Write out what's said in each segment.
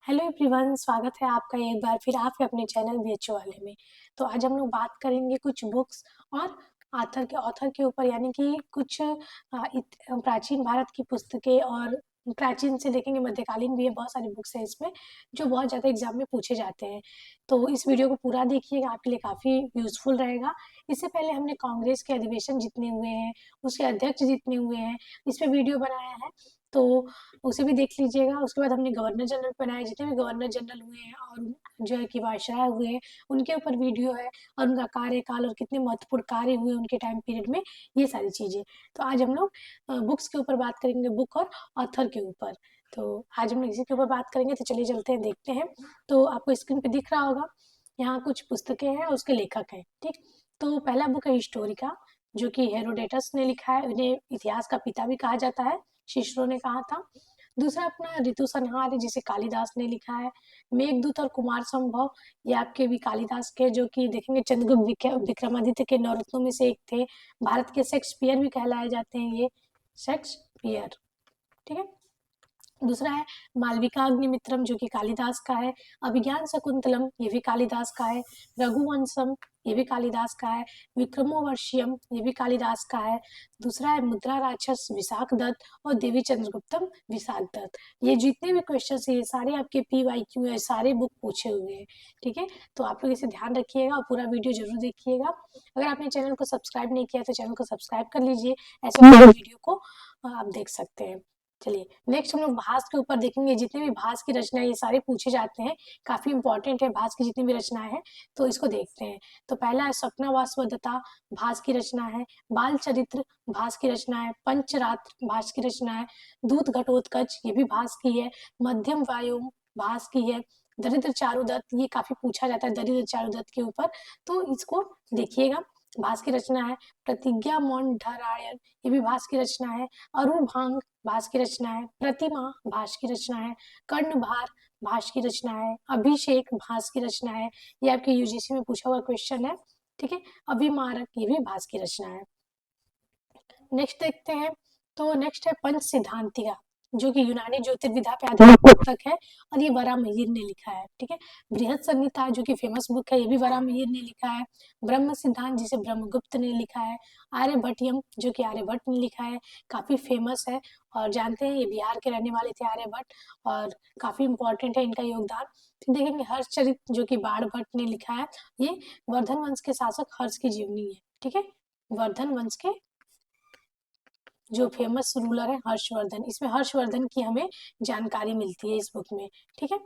Hello everyone, स्वागत है आपका एक बार फिर आपके अपने चैनल बीएचओ वाले में। तो आज हम लोग बात करेंगे कुछ बुक्स और ऑथर के ऊपर, यानी कि कुछ प्राचीन भारत की पुस्तकें, और प्राचीन से लेके मध्यकालीन भी है, बहुत सारी बुक्स हैं इसमें जो बहुत ज़्यादा एग्जाम में पूछे जाते हैं। तो इस वीडियो को पूरा देखिएगा, आपके लिए काफ़ी यूजफुल रहेगा। इससे पहले हमने कांग्रेस के अधिवेशन जितने हुए हैं, उसके अध्यक्ष जितने हुए हैं, इस पर वीडियो बनाया है, तो उसे भी देख लीजिएगा। उसके बाद हमने गवर्नर जनरल बनाए, जितने भी गवर्नर जनरल हुए हैं और जो है कि वायसराय हुए हैं, उनके ऊपर वीडियो है, और उनका कार्यकाल और कितने महत्वपूर्ण कार्य हुए उनके टाइम पीरियड में, ये सारी चीज़ें। तो आज हम लोग बुक्स के ऊपर बात करेंगे, बुक और ऑथर के ऊपर। तो आज हम लोग इसी के ऊपर बात करेंगे, तो चलिए चलते हैं, देखते हैं। तो आपको स्क्रीन पे दिख रहा होगा, यहाँ कुछ पुस्तकें हैं, उसके लेखक हैं, ठीक। तो पहला बुक है हिस्टोरिका, जो कि हेरोडेटस ने लिखा है, उन्हें इतिहास का पिता भी कहा जाता है, शिशरो ने कहा था। दूसरा अपना ऋतु संहार है, जिसे कालिदास ने लिखा है। मेघदूत और कुमार संभव, ये आपके भी कालिदास के, जो कि देखेंगे चंद्रगुप्त विक्रमादित्य के नवरत्नों में से एक थे। भारत के शेक्सपियर भी कहलाए जाते हैं ये, शेक्सपियर, ठीक है। दूसरा है मालविका अग्निमित्रम, जो कि कालिदास का है। अभिज्ञान शकुंतलम, ये भी कालिदास का है। रघुवंशम, ये भी कालिदास का है। विक्रमोर्वशीयम, ये भी कालिदास का है। दूसरा है मुद्रा राक्षस विशाख दत्त, और देवी चंद्रगुप्तम विशाख दत्त। ये जितने भी क्वेश्चन है, ये सारे आपके PYQ है, सारे बुक पूछे हुए हैं, ठीक है। तो आप लोग इसे ध्यान रखिएगा और पूरा वीडियो जरूर देखिएगा। अगर आपने चैनल को सब्सक्राइब नहीं किया तो चैनल को सब्सक्राइब कर लीजिए, ऐसे वीडियो को आप देख सकते हैं। चलिए नेक्स्ट हम लोग भास के ऊपर देखेंगे। जितने भी भास की रचनाएं, ये सारे पूछे जाते हैं, काफी इंपॉर्टेंट है भास की जितनी भी रचनाएं हैं, तो इसको देखते हैं। तो पहला है स्वप्नावासवदत्ता, भास की रचना है। बाल चरित्र, भास की रचना है। पंचरात्र, भास की रचना है। दूत घटोत्कच, ये भी भास की है। मध्यम वायु, भास की है। दरिद्र चारुदत्त, ये काफी पूछा जाता है दरिद्र चारुदत्त के ऊपर, तो इसको देखिएगा, भास की रचना है। प्रतिज्ञा मौन ढरायण, ये भी भास की रचना है। अरुभांग, भास की रचना है। प्रतिमा, भास की रचना है। कर्णभार, भास की रचना है। अभिषेक, भास की रचना है। ये आपके यूजीसी में पूछा हुआ क्वेश्चन है, ठीक है। अभिमारक, ये भी भास की रचना है। नेक्स्ट देखते हैं। तो नेक्स्ट है पंच सिद्धांतिका, जो कि यूनानी ज्योतिर्विद्या पे आधारित पुस्तक है, और ये वराहमिहिर ने लिखा है, ठीक है। बृहद संहिता, जो कि फेमस बुक है, ये भी वराहमिहिर ने लिखा है। ब्रह्म सिद्धांत, जिसे ब्रह्मगुप्त ने लिखा है। आर्यभट्टियम, जो कि आर्यभट्ट ने लिखा है, काफी फेमस है, और जानते हैं ये बिहार के रहने वाले थे आर्यभट्ट, और काफी इंपॉर्टेंट है इनका योगदान। फिर देखेंगे हर्षचरित, जो कि बाणभट्ट ने लिखा है, ये वर्धन वंश के शासक हर्ष की जीवनी है, ठीक है। वर्धन वंश के जो फेमस रूलर है हर्षवर्धन, इसमें हर्षवर्धन की हमें जानकारी मिलती है इस बुक में, ठीक है।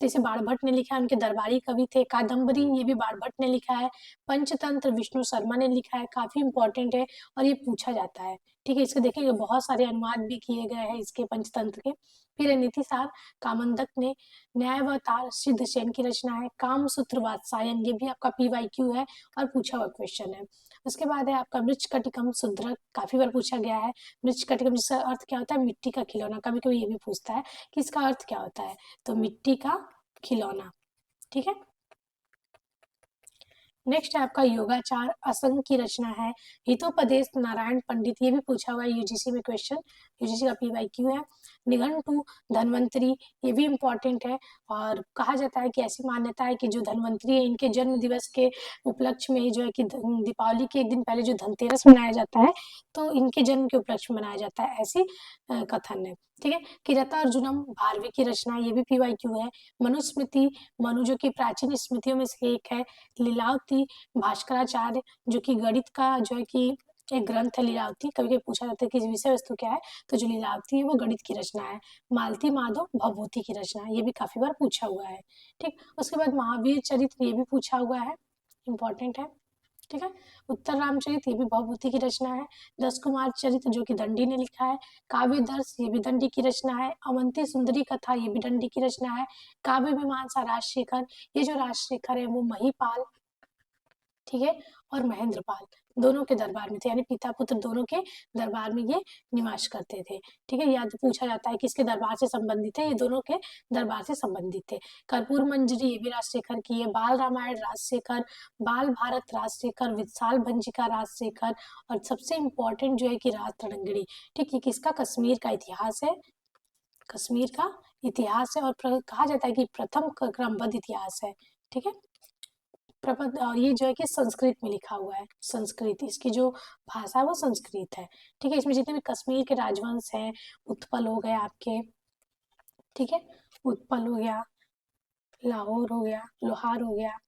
जैसे बाणभट्ट ने लिखा है, उनके दरबारी कवि थे। कादम्बरी, ये भी बाणभट्ट ने लिखा है। पंचतंत्र, विष्णु शर्मा ने लिखा है, काफी इंपॉर्टेंट है और ये पूछा जाता है, ठीक है। इसके देखेंगे बहुत सारे अनुवाद भी किए गए हैं इसके पंचतंत्र के। फिर नीतिसार, कामंदक ने। न्यायावतार, सिद्धसेन की रचना है। कामसूत्र वात्सायन, ये भी आपका PYQ है और पूछा हुआ क्वेश्चन है। उसके बाद है आपका मृच्छकटिकम शुद्रक, काफी बार पूछा गया है। मृच्छकटिकम, जिसका अर्थ क्या होता है, मिट्टी का खिलौना। कभी कभी ये भी पूछता है कि इसका अर्थ क्या होता है, तो मिट्टी का खिलौना, ठीक है। नेक्स्ट है आपका योगाचार, असंग की रचना है। हितोपदेश, नारायण पंडित, ये भी पूछा हुआ है यूजीसी में क्वेश्चन, यूजीसी का PYQ है। निघंटु, धन्वंतरी, ये भी इंपॉर्टेंट है, और कहा जाता है कि ऐसी मान्यता है कि जो धन्वंतरी है, इनके जन्म दिवस के उपलक्ष्य में जो है कि दीपावली के एक दिन पहले जो धनतेरस मनाया जाता है, तो इनके जन्म के उपलक्ष्य में मनाया जाता है, ऐसी कथन है, ठीक है। किरता अर्जुनम, भारवी की रचना, ये भी PYQ है। मनुस्मृति, मनु जो कि प्राचीन स्मृतियों में से एक है। लीलावती, भास्कराचार्य, जो कि गणित का जो है कि एक ग्रंथ है लीलावती। कभी कभी पूछा जाता है कि विषय वस्तु क्या है, तो जो लीलावती है वो गणित की रचना है। मालती माधव, भवभूति की रचना, ये भी काफी बार पूछा हुआ है, ठीक। उसके बाद महावीर चरित्र, ये भी पूछा हुआ है, इंपॉर्टेंट है, ठीक है। उत्तर रामचरित, ये भी भवभूति की रचना है। दस कुमार चरित्र, जो कि दंडी ने लिखा है। काव्य दर्श, ये भी दंडी की रचना है। अवंती सुंदरी कथा, ये भी दंडी की रचना है। काव्य मीमांसा, राजशेखर, ये जो राजशेखर है वो महिपाल, ठीक है, और महेंद्रपाल, दोनों के दरबार में थे, यानी पिता पुत्र दोनों के दरबार में ये निवास करते थे, ठीक है। याद पूछा जाता है कि किसके दरबार से संबंधित है, ये दोनों के दरबार से संबंधित थे। कर्पूर मंजरी, ये भी राजशेखर की है। बाल रामायण, राजशेखर। बाल भारत, राजशेखर। विशाल भंजिका, राजशेखर। और सबसे इंपॉर्टेंट जो है कि राज तरंगिणी, ठीक है, किसका, कश्मीर का इतिहास है, कश्मीर का इतिहास है और कहा जाता है कि प्रथम क्रमबद्ध इतिहास है। ठीक है, प्रबंध, और ये जो है कि संस्कृत में लिखा हुआ है, संस्कृत, इसकी जो भाषा है वो संस्कृत है। ठीक है, इसमें जितने भी कश्मीर के राजवंश हैं, उत्पल हो गए आपके, ठीक है, उत्पल हो गया, लाहौर हो गया, लोहार हो गया,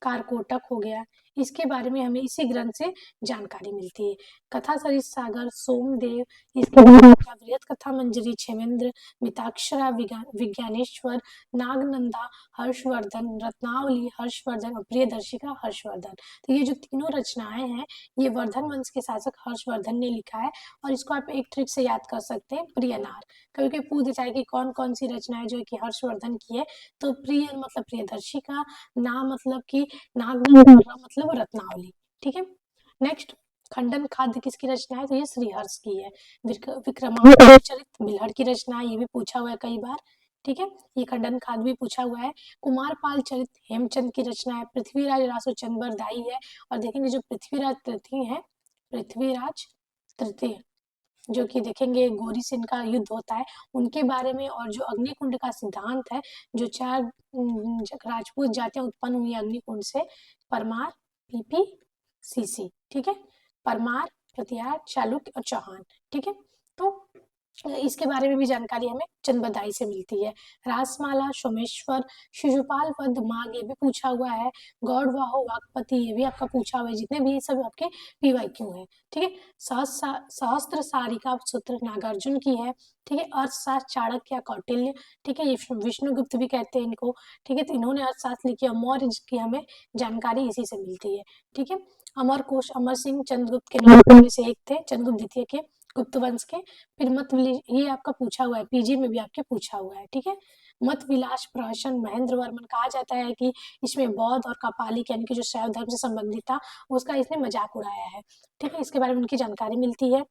कारकोटक हो गया, इसके बारे में हमें इसी ग्रंथ से जानकारी मिलती है। कथा सरित सागर, सोमदेव, इसके बाद आपका बृहत कथा मंजरी, क्षेमेंद्र, मिताक्षरा, विज्ञानेश्वर, नागनंदा, हर्षवर्धन, रत्नावली, हर्षवर्धन और प्रियदर्शिका हर्षवर्धन। तो ये जो तीनों रचनाएं हैं, ये वर्धन वंश के शासक हर्षवर्धन ने लिखा है। और इसको आप एक ट्रिक से याद कर सकते हैं, प्रियनार। कभी कभी पूछ जाए कि कौन कौन सी रचनाएं जो है कि हर्षवर्धन की है, तो प्रिय मतलब प्रियदर्शिका, ना मतलब कि नागनंदा मतलब रत्नावली। ठीक है, नेक्स्ट, खंडन खाद्य किसकी रचना है, तो ये श्रीहर्ष की है। विक्रमादित्य चरित बिल्हड़ की रचना है, ये भी पूछा हुआ है कई बार। ठीक है, ये खंडन खाद्य भी पूछा हुआ है। कुमारपाल चरित हेमचंद की रचना है। पृथ्वीराज रासो चंद्रबरदाई है। और देखेंगे जो पृथ्वीराज तृतीय है, पृथ्वीराज तृतीय, जो कि देखेंगे गौरी से इनका युद्ध होता है, उनके बारे में। और जो अग्निकुंड का सिद्धांत है, जो 4 राजपूत जातियां उत्पन्न हुई अग्निकुंड से, परमार, पीपी, सीसी। ठीक है, परमार, प्रतिहार, चालुक्य और चौहान। ठीक है, तो इसके बारे में भी जानकारी हमें चंद्रबरदाई से मिलती है। रासमाला, सोमेश्वर, शिशुपाल वध, माघ, ये भी पूछा हुआ है। गौड़वाहो, वाकपति, ये भी आपका पूछा हुआ है। जितने भी सब आपके पीवाईक्यू हैं। ठीक है, सहस्त्र सारिका सूत्र नागार्जुन की है। ठीक है, अर्थशास्त्र चाणक्य या कौटिल्य। ठीक है, ये विष्णुगुप्त भी कहते हैं इनको। ठीक है, तो इन्होंने अर्थशास्त्र लिखी है। मौर्य की हमें जानकारी इसी से मिलती है। ठीक है, अमर कोश, अमर सिंह चंद्रगुप्त के 9 में से एक थे, चंद्रगुप्त द्वितीय के गुप्त वंश के। फिर मत ये आपका पूछा हुआ है, पीजी में भी आपके पूछा हुआ है। ठीक है, मत विलास प्रहसन महेंद्र वर्मन, कहा जाता है कि इसमें बौद्ध और कपालिक यानी कि जो शैव धर्म से संबंधित था, उसका इसने मजाक उड़ाया है। ठीक है, इसके बारे में उनकी जानकारी मिलती है।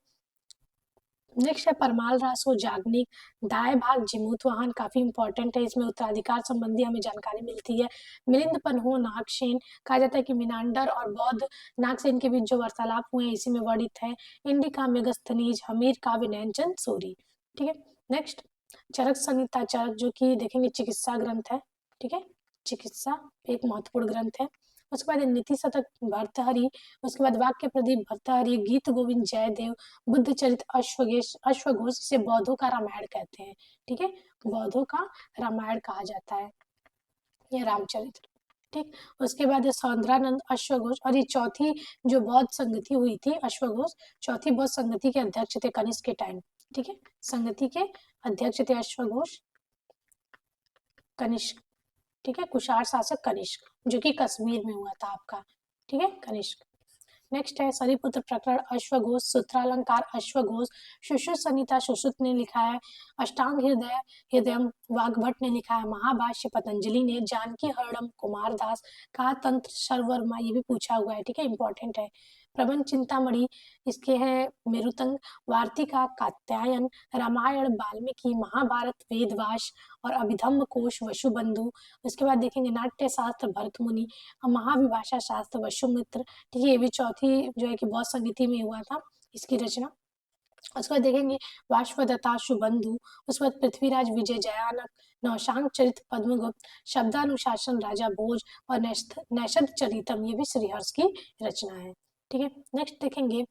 नेक्स्ट है परमाल रासो जागनिक, दाय भाग जिमूत वाहन, काफी इंपॉर्टेंट है। इसमें उत्तराधिकार संबंधी हमें जानकारी मिलती है। मिलिंद पन्हो नागसेन, कहा जाता है कि मिनांडर और बौद्ध नागसेन के बीच जो वार्तालाप हुए हैं इसी में वर्णित है। इंडिका मेगस्थनीज, हमीर काव्य, नैनचंद सूरी। ठीक है, नेक्स्ट, चरक संहिता चरक, जो कि देखेंगे चिकित्सा ग्रंथ है। ठीक है, चिकित्सा एक महत्वपूर्ण ग्रंथ है। उसके बाद नीति शतक भर्तहरि, उसके बाद वाक्य प्रदीप भर्तहरि, गीत गोविंद जयदेव, बुद्ध चरित अश्वघोष, इसे बौद्धों का रामायण कहते हैं। ठीक है, बौद्धों का रामायण कहा जाता है, या रामचरित्र। ठीक, उसके बाद है सौंदरानंद अश्वघोष, और ये चौथी जो बौद्ध संगति हुई थी अश्वघोष, चौथी बौद्ध संगति के अध्यक्ष थे कनिष्क के टाइम। ठीक है, संगति के अध्यक्ष थे अश्वघोष, कनिष्क। ठीक है, कुषाण शासक कनिष्क, जो कि कश्मीर में हुआ था आपका। ठीक है, कनिष्क। नेक्स्ट है सरिपुत्र प्रकरण अश्वघोष, सूत्रालंकार अश्वघोष, सुश्रुत संहिता सुश्रुत ने लिखा है। अष्टांग हृदय हृदयम वाग्भट ने लिखा है। महाभाष्य पतंजलि ने। जानकी हरणम कुमारदास का, तंत्र शर्वर्मा, ये भी पूछा हुआ है। ठीक है, इंपॉर्टेंट है। प्रबंध चिंतामणि, इसके है मेरुतंग, वार्तिका कात्यायन, रामायण वाल्मीकि, महाभारत वेदव्यास और अभिधम्म कोश वसुबंधु। उसके बाद देखेंगे नाट्य शास्त्र भरत मुनि, महाविभाषा शास्त्र वसुमित्र। ठीक है, ये भी चौथी जो है कि बौद्ध संगति में हुआ था इसकी रचना। उसके बाद देखेंगे वाष्पदत्ता सुबंधु, उसके बाद पृथ्वीराज विजय जयानक, नौशांक चरित पद्मगुप्त, शब्दानुशासन राजा भोज और नैषद चरितम, ये भी श्रीहर्ष की रचना है। ठीक है, नेक्स्ट देखेंगे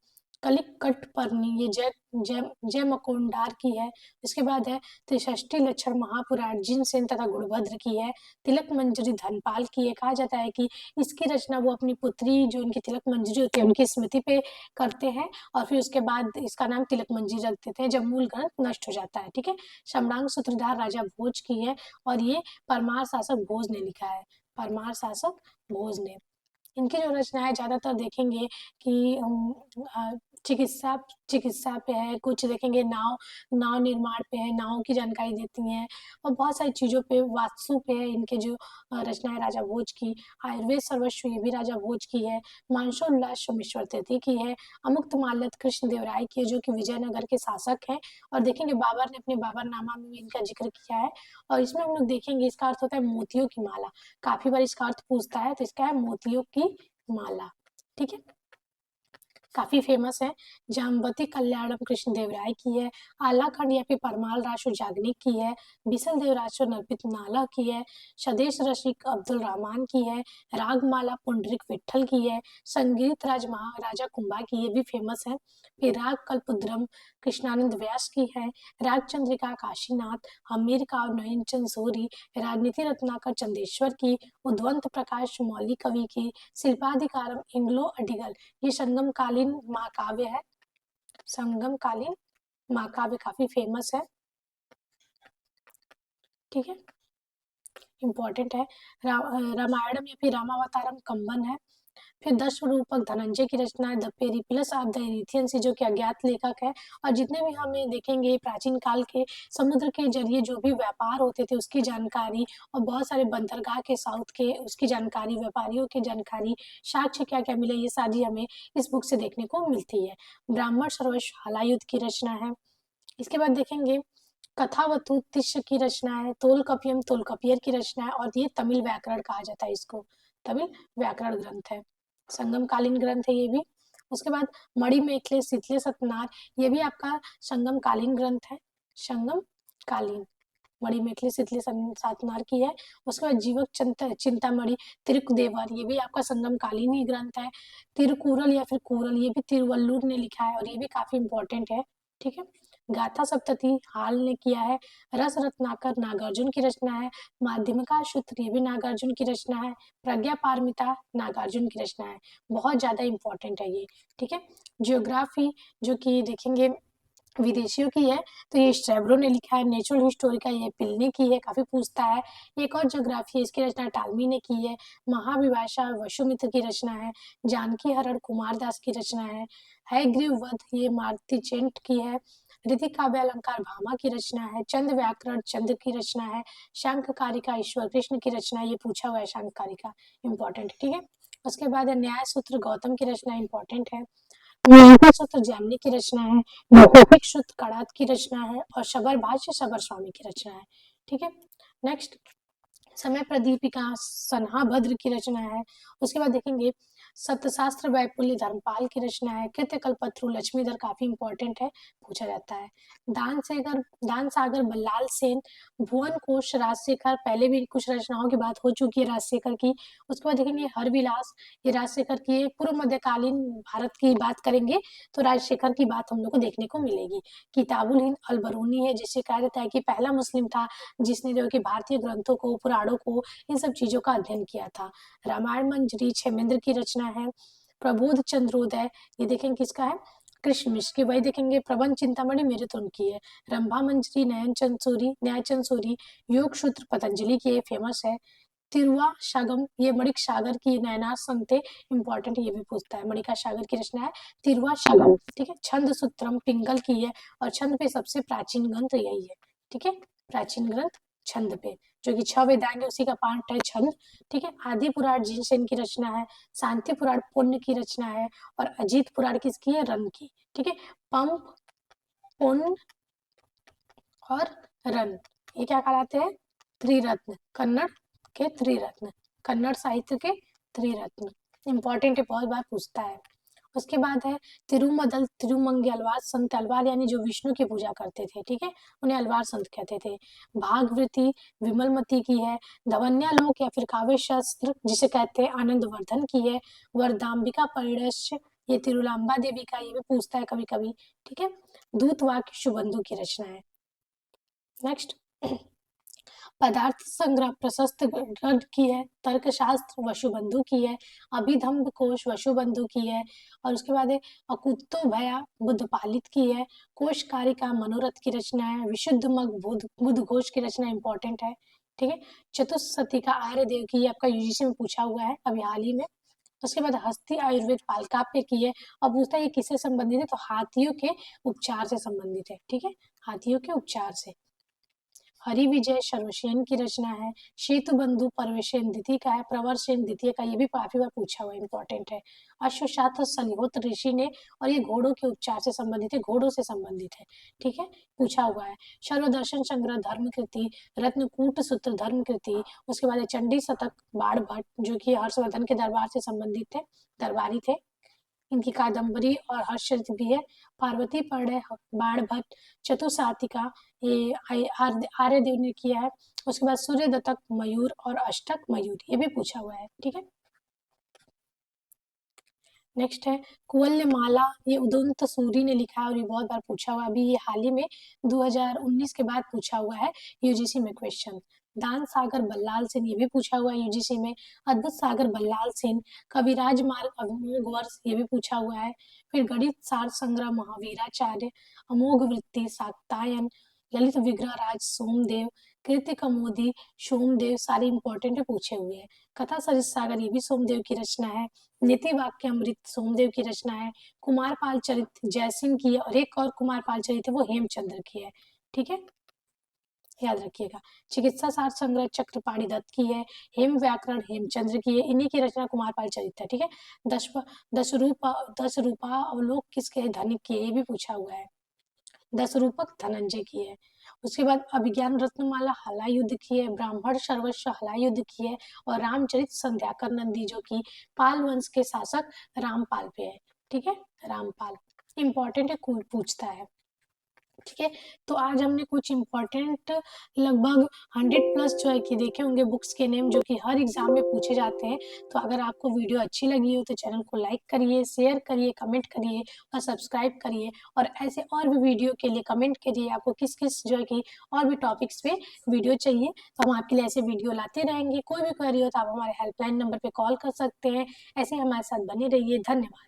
कलिकट पर्णी, ये जय जय जय मकोंडार की है। इसके बाद है त्रिषष्टि लक्षण महापुराण जिनसेन तथा गुणभद्र की है। तिलक मंजरी धनपाल की है। कहा जाता है कि इसकी रचना वो अपनी पुत्री जो उनकी तिलक मंजरी होती है उनकी स्मृति पे करते हैं, और फिर उसके बाद इसका नाम तिलक मंजरी रख देते हैं जब मूल ग्रंथ नष्ट हो जाता है। ठीक है, सम्रांग सूत्रधार राजा भोज की है, और ये परमार शासक भोज ने लिखा है, परमार शासक भोज ने। इनकी जो रचनाएं ज्यादातर देखेंगे कि चिकित्सा चिकित्सा पे है, कुछ देखेंगे नाव नाव निर्माण पे है, नाव की जानकारी देती हैं, और बहुत सारी चीजों पे, वास्तु पे है इनके जो रचनाएं राजा भोज की। आयुर्वेद सर्वस्व, ये भी राजा भोज की है। मानसोल्लास सोमेश्वर तिथि की है। अमुक्त माल्यद कृष्ण देव राय की है, जो कि विजयनगर के शासक हैं। और देखेंगे बाबर ने अपने बाबरनामा में भी इनका जिक्र किया है। और इसमें हम लोग देखेंगे इसका अर्थ होता है मोतियों की माला, काफी बार इसका अर्थ पूछता है, तो इसका है मोतियों की माला। ठीक है, काफी फेमस है। जाम्बवती कल्याणम कृष्णदेवराय की है। आलाखंड या फिर परमाल रासो याग्निक की है। बिसल देव रासो नरपित नाला की है। स्वदेश रसिक अब्दुल रहमान की है। रागमाला पुंडरीक विट्ठल की है। संगीत राज महाराजा कुंभा की, ये भी फेमस है। फिर राग कल्पद्रुम कृष्णानंद व्यास की है। राग चंद्रिका काशीनाथ, हमीर का नयन चंद सूरी, राजनीति रत्नाकर चंदेश्वर की, उद्वंत प्रकाश मौलिक कवि की, शिल्पाधिकारम इंग्लो अडिगल, ये संगम कालीन महाकाव्य है। संगम कालीन महाकाव्य काफी फेमस है, ठीक है, इंपॉर्टेंट है। रामायणम या फिर रामावतारम कंबन है। फिर 10 रूपक धनंजय की रचना है द पेरिप्लस ऑफ द एरिथियन सी, जो कि अज्ञात लेखक है। और जितने भी हमें देखेंगे प्राचीन काल के समुद्र के जरिए जो भी व्यापार होते थे उसकी जानकारी, और बहुत सारे बंदरगाह के साउथ के उसकी जानकारी, व्यापारियों की जानकारी, साक्ष्य क्या क्या मिले, ये सारी हमें इस बुक से देखने को मिलती है। ब्राह्मण सरोवर हलायुद्ध की रचना है। इसके बाद देखेंगे कथावतु तिष्य की रचना है। तोलकपियम तोलकपियर की रचना है, और ये तमिल व्याकरण कहा जाता है इसको, तमिल व्याकरण ग्रंथ है, संगमकालीन ग्रंथ है ये भी। उसके बाद मणि मेखले शीतले सतनार, ये भी आपका संगमकालीन ग्रंथ है, संगम कालीन, मणि मेखले शीतले सातनार की है। उसके बाद जीवक चिंतामणि तिरुकदेवर, ये भी आपका संगमकालीन ही ग्रंथ है। तिरुकुरल या फिर कुरल, ये भी तिरुवल्लुर ने लिखा है, और ये भी काफी इंपॉर्टेंट है, ठीक है। गाथा सप्तति हाल ने किया है। रस रत्नाकर नागार्जुन की रचना है। माध्यमिका सूत्र, ये भी नागार्जुन की रचना है। प्रज्ञा पारमिता नागार्जुन की रचना है, बहुत ज्यादा इंपॉर्टेंट है ये, ठीक है। जियोग्राफी जो कि देखेंगे विदेशियों की है, तो ये स्ट्रैब्रो ने लिखा है। नेचुरल हिस्टोरी का ये पिलने की है, काफी पूछता है। एक और ज्योग्राफी है, इसकी रचना टालमी ने की है। महाविभाषा वसुमित्र की रचना है। जानकी हरण कुमार दास की रचना है ग्रीव वध, ये मारुति चेंट की है। ऋतिक काव्य अलंकार भामा की रचना है। चंद व्याकरण चंद्र की रचना है। शांक कारिका ईश्वर कृष्ण की रचना, ये पूछा हुआ है शांक कारिका, इंपॉर्टेंट, ठीक है। उसके बाद न्याय सूत्र गौतम की रचना, इंपॉर्टेंट है। मीमांसा सूत्र जामनी की रचना है। नौकोपिक सूत्र कड़ात की रचना है, और शबर भाष्य शबर स्वामी की रचना है, ठीक है। नेक्स्ट समय प्रदीपिका सन्हाभद्र की रचना है। उसके बाद देखेंगे सत्यशास्त्र वैपुल्य धर्मपाल की रचना है। कृत्य कल्पत्रु लक्ष्मीधर, काफी इंपॉर्टेंट है, पूछा जाता है। दान सागर बल्लाल सेन, भुवन कोश राजशेखर, पहले भी कुछ रचनाओं की बात हो चुकी है राजशेखर की। उसके बाद देखेंगे हरविलास, ये राजशेखर की है। पूर्व मध्यकालीन भारत की बात करेंगे तो राजशेखर की बात हम लोग को देखने को मिलेगी। किताबुल हिंद अलबरूनी है, जिससे कहा जाता है कि पहला मुस्लिम था जिसने जो कि भारतीय ग्रंथों को, पुराणों को, इन सब चीजों का अध्ययन किया था। रामायण मंजरी क्षेमेंद्र की रचना है। प्रबोध चंद्रोदय, ये देखेंगे किसका है, कृष्ण मिश्र की। वही देखेंगे प्रबंध चिंतामणि मेरे तो उनकी है। रंभा मंजरी न्यायचंद सूरी, योग सूत्र पतंजलि की, फेमस है। तिरुवा शागम, ये मणिक सागर की, नयनार संते, इंपॉर्टेंट, ये भी पूछता है। मणिका सागर की रचना है तिरुवा शागम, ठीक है। छंद सूत्रम पिंगल की है, और छंद पे सबसे प्राचीन ग्रंथ यही है, ठीक है, प्राचीन ग्रंथ छंद पे, जो कि 6 वेदांग है उसी का पार्ट है छंद, ठीक है। आदि पुराण जिनसेन की रचना है। शांति पुराण पुण्य की रचना है। और अजीत पुराण किसकी है, रन की, ठीक है। पंप, पुण्य और रन, ये क्या कहलाते हैं, त्रिरत्न, कन्नड़ के त्रिरत्न, कन्नड़ साहित्य के त्रिरत्न, इंपॉर्टेंट है, बहुत बार पूछता है। उसके बाद है तिरुमदल तिरुमंगे अलवार संत, अलवार यानी जो विष्णु की पूजा करते थे, ठीक है, उन्हें अलवार संत कहते थे। भागवती विमलमती की है। धवन्यालोक या फिर काव्य शास्त्र जिसे कहते हैं आनंदवर्धन की है। वरदाम्बिका परिणय, ये तिरुलांबा देवी का, ये भी पूछता है कभी कभी, ठीक है। दूत वाक्य शुभंदु की रचना है। नेक्स्ट पदार्थ संग्रह प्रशस्त गढ़ की है। तर्कशास्त्र वसुबंधु की है। अभिधम्ब कोश वसुबंधु की है। और उसके बाद है अकुत्तो भया बुद्धपालित की है। कोशकारिका मनोरथ की रचना है। विशुद्ध मग बुद्ध घोष की रचना, इंपॉर्टेंट है, ठीक है। चतुस्सती का आर्य देव की, आपका यूजीसी में पूछा हुआ है अभी हाल ही में। उसके बाद हस्ती आयुर्वेद पालकाप्य की है, और पूछता है ये किससे संबंधित है, तो हाथियों के उपचार से संबंधित है, ठीक है, हाथियों के उपचार से। हरि विजय सर्वसेन की रचना है। सेतु बंधु परवेशेन द्वितीय का है। प्रवरसेन द्वितीय का, ये भी काफी बार पूछा हुआ इंपॉर्टेंट है। अश्वशाथ सलिहोत्र ऋषि ने, और ये घोड़ों के उपचार से संबंधित है, घोड़ों से संबंधित है, ठीक है, पूछा हुआ है। सर्वदर्शन संग्रह धर्म कृति, रत्नकूट सूत्र धर्म कृति। उसके बाद चंडी शतक बाढ़ भट्ट, जो कि हर्षवर्धन के दरबार से संबंधित थे, दरबारी थे। इनकी कादम्बरी और हर्षचरित भी है। पार्वती पढ़े, बाण भट्ट, चतुसातिका, ये आर्यदेव ने किया है। उसके बाद सूर्य दत्तक मयूर और अष्टक मयूर, ये भी पूछा हुआ है। ठीक है, नेक्स्ट है कुवल्यमाला, ये उदंत सूरी ने लिखा है और ये बहुत बार पूछा हुआ है। अभी ये हाल ही में 2019 के बाद पूछा हुआ है यूजीसी में क्वेश्चन। दान सागर बल्लाल सेन, ये भी पूछा हुआ है यूजीसी में। अद्भुत सागर बल्लाल सेन, कविराज मार्ग अमोघ वर्ष, ये भी पूछा हुआ है। फिर गणित सार संग्रह महावीराचार्य, अमोघ वृत्ति साक्तायन, ललित विग्रह राज सोमदेव, कृत्य कमोदी सोमदेव, सारे इंपॉर्टेंट है, पूछे हुए हैं। कथा सरित सागर, ये भी सोमदेव की रचना है। नीति वाक्य अमृत सोमदेव की रचना है। कुमारपाल चरित जयसिंह की है और एक और कुमारपाल चरित है वो हेमचंद्र की है। ठीक है, याद रखिएगा। चिकित्सा सार संग्रह चक्रपाणी दत्त की है। हेम व्याकरण हेमचंद्र की है, इन्हीं की रचना कुमारपाल चरित है। ठीक है, दश दस रूपा अवलोक किसके है? धनिक की है, ये भी पूछा हुआ है। 10 रूपक धनंजय की है। उसके बाद अभिज्ञान रत्नमाला हलायुद्ध की है। ब्राह्मण सर्वस्व हलायुद्ध की है। और रामचरित संध्याकर नंदी, जो कि पाल वंश के शासक रामपाल पे है। ठीक है, रामपाल इंपॉर्टेंट है, कोई पूछता है। ठीक है, तो आज हमने कुछ इंपॉर्टेंट लगभग 100+ जो है कि देखे होंगे बुक्स के नेम, जो कि हर एग्जाम में पूछे जाते हैं। तो अगर आपको वीडियो अच्छी लगी हो तो चैनल को लाइक करिए, शेयर करिए, कमेंट करिए और सब्सक्राइब करिए। और ऐसे और भी वीडियो के लिए कमेंट करिए आपको किस किस जो है कि और भी टॉपिक्स पे वीडियो चाहिए, तो हम आपके लिए ऐसे वीडियो लाते रहेंगे। कोई भी क्वेरी हो तो आप हमारे हेल्पलाइन नंबर पे कॉल कर सकते हैं। ऐसे ही हमारे साथ बने रहिए। धन्यवाद।